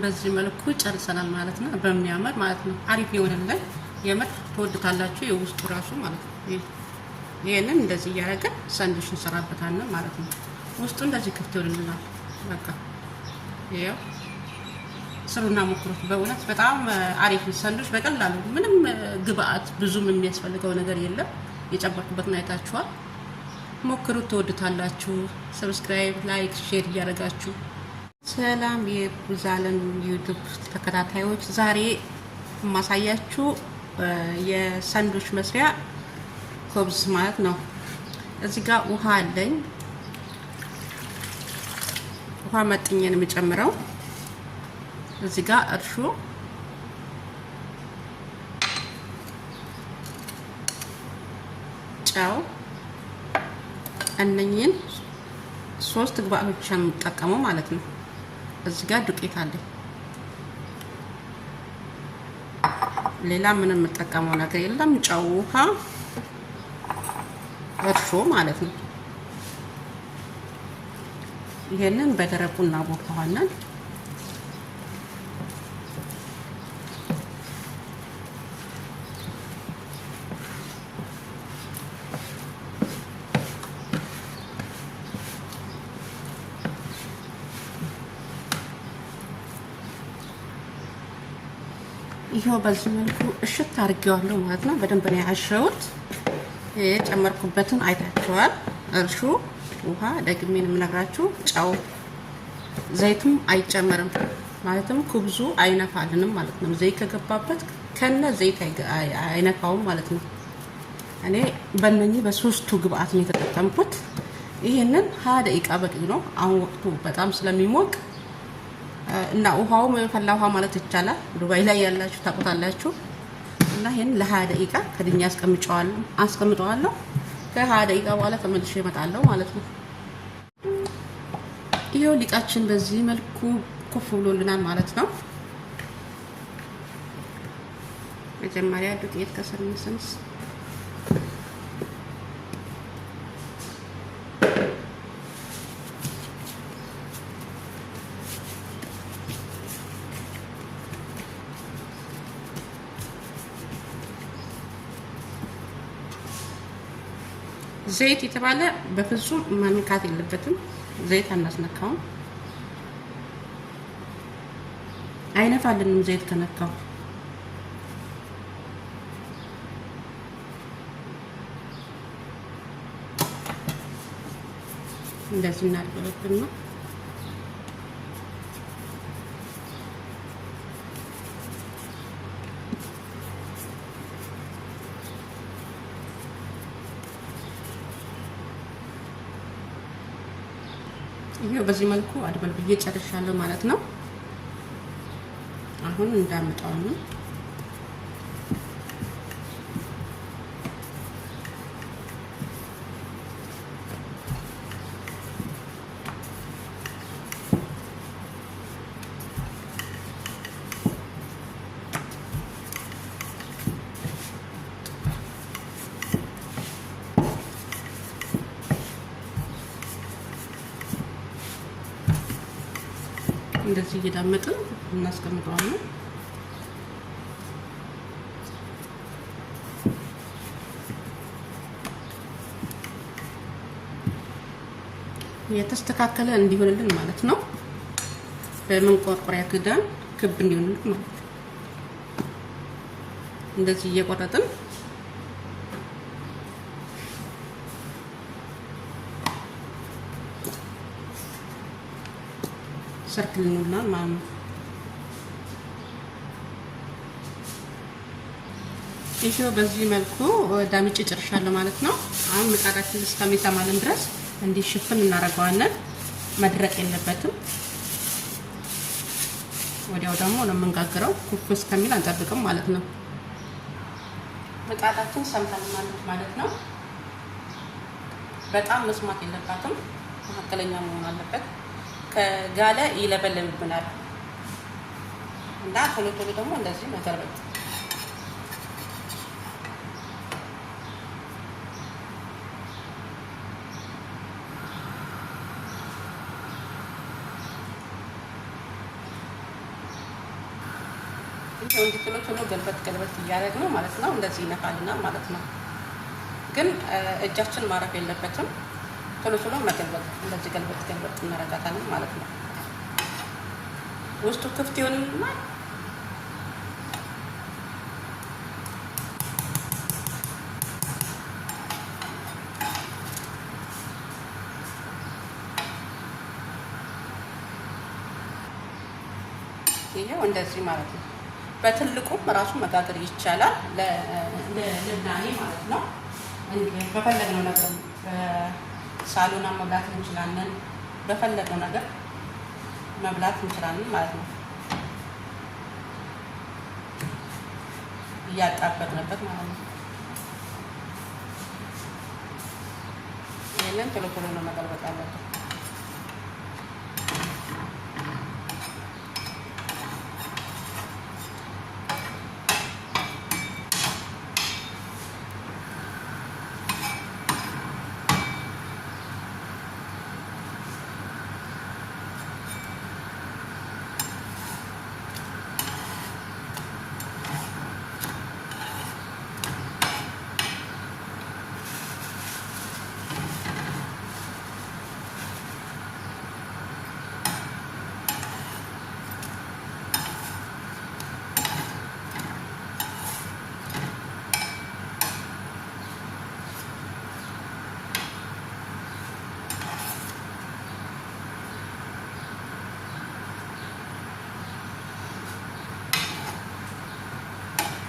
በዚህ መልኩ ጨርሰናል ማለት ነው። በሚያምር ማለት ነው። አሪፍ ይሆንልን። የምር ትወዱታላችሁ። የውስጡ ራሱ ማለት ነው። ይሄንን እንደዚህ እያደረግን ሳንድዊች እንሰራበታለን ማለት ነው። ውስጡ እንደዚህ ክፍት ይሆንልናል። በቃ ይሄው ስሩና ሞክሩት። በእውነት በጣም አሪፍ ሳንድዊች በቀላሉ ምንም ግብአት ብዙም የሚያስፈልገው ነገር የለም። የጨመርኩበትን አይታችኋል። ሞክሩት፣ ትወዱታላችሁ። ሰብስክራይብ፣ ላይክ፣ ሼር እያደረጋችሁ ሰላም የቡዛለን ዩቲዩብ ተከታታዮች፣ ዛሬ ማሳያችሁ የሳንድዊች መስሪያ ኮብዝ ማለት ነው። እዚህ ጋር ውሃ አለኝ። ውሃ መጥኘን የምጨምረው እዚህ ጋር እርሾ፣ ጨው፣ እነኚህን ሶስት ግብአቶች የምጠቀመው ማለት ነው። እዚህ ጋር ዱቄት አለኝ። ሌላ ምንም የምጠቀመው ነገር የለም። ጨው፣ ውሃ፣ እርሾ ማለት ነው። ይሄንን በደረቁ እናቦካዋለን። ይሄው በዚህ መልኩ እሽት አድርጌዋለሁ ማለት ነው። በደንብ ነው ያሸሁት። የጨመርኩበትን አይታችኋል። እርሾ፣ ውሃ፣ ደግሜ ነው የምነግራችሁ። ጨው፣ ዘይትም አይጨመርም ማለትም ኩብዙ አይነፋልንም ማለት ነው። ዘይት ከገባበት ከነ ዘይት አይነካውም ማለት ነው። እኔ በእነኚህ በሶስቱ ግብአት ነው የተጠቀምኩት። ይሄንን 20 ደቂቃ በቂ ነው። አሁን ወቅቱ በጣም ስለሚሞቅ እና ውሃው ፈላ ውሃ ማለት ይቻላል። ዱባይ ላይ ያላችሁ ታውቁታላችሁ። እና ይሄን ለ20 ደቂቃ ከድኛ አስቀምጠዋለሁ። ከ20 ደቂቃ በኋላ ተመልሼ እመጣለሁ ማለት ነው። ይሄው ሊጣችን በዚህ መልኩ ኩፍ ብሎልናል ማለት ነው። መጀመሪያ ዱቄት ከሰምስንስ ዘይት የተባለ በፍጹም መንካት የለበትም። ዘይት አናስነካውም፣ አይነፋልንም ዘይት ከነካው። እንደዚህ እናድርገውና ይሄው በዚህ መልኩ አድበል ብዬ ጨርሻለሁ ማለት ነው። አሁን እንዳመጣው ነው። እንደዚህ እየዳመጥን እናስቀምጠዋለን። የተስተካከለ እንዲሆንልን ማለት ነው። በመንቆርቆሪያ ክዳን ክብ እንዲሆንልን ማለት ነው። እንደዚህ እየቆረጥን ሰርክል እንውልና ማለት ነው። ይሄው በዚህ መልኩ ዳምጬ ጨርሻለሁ ማለት ነው። አሁን ምጣዳችን እስከሚሰማልን ድረስ እንዲሽፍን እናደርገዋለን። መድረቅ የለበትም። ወዲያው ደግሞ ነው የምንጋግረው። ኩፍ እስከሚል አንጠብቅም ማለት ነው። ምጣዳችን ሰምታል ማለት ነው። በጣም መስማት የለባትም። መካከለኛ መሆን አለበት። ከጋለ ይለበለብናል እና ቶሎ ቶሎ ደግሞ እንደዚህ መገርበጥ ይሄው እንዲህ ቶሎ ገልበት እያደረግን ማለት ነው። እንደዚህ ይነካልናል ማለት ነው። ግን እጃችን ማረፍ የለበትም። ቶሎ መገልበጥ፣ እንደዚህ ገልበት እናረጋታለን ማለት ነው። ውስጡ ክፍት ይሆንና ይሄው እንደዚህ ማለት ነው። በትልቁም ራሱ መጋገር ይቻላል ለልብናኔ ማለት ነው። በፈለግነው ነገር በሳሎና መብላት እንችላለን። በፈለግነው ነገር መብላት እንችላለን ማለት ነው። እያጣበቅንበት ማለት ነው። ይሄንን ቶሎ ነው መገልበጥ ያለብን።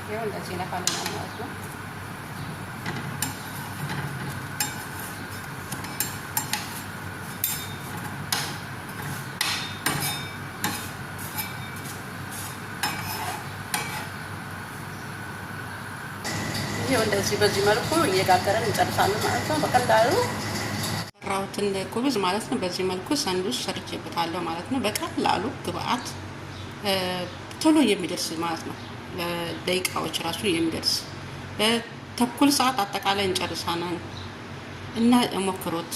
ይሄው እንደዚህ ነካልናል ማለት ነው። ይሄው እንደዚህ በዚህ መልኩ እየጋገረን እንጨርሳለን ማለት ነው። በቀላሉ ሰራሁትን ኩብዝ ማለት ነው። በዚህ መልኩ ሳንዱች ሰርቼበታለሁ ማለት ነው። በቀላሉ ግብአት ቶሎ የሚደርስ ማለት ነው። ለደቂቃዎች ራሱ የሚደርስ ተኩል ሰዓት አጠቃላይ እንጨርሳለን እና ሞክሩት።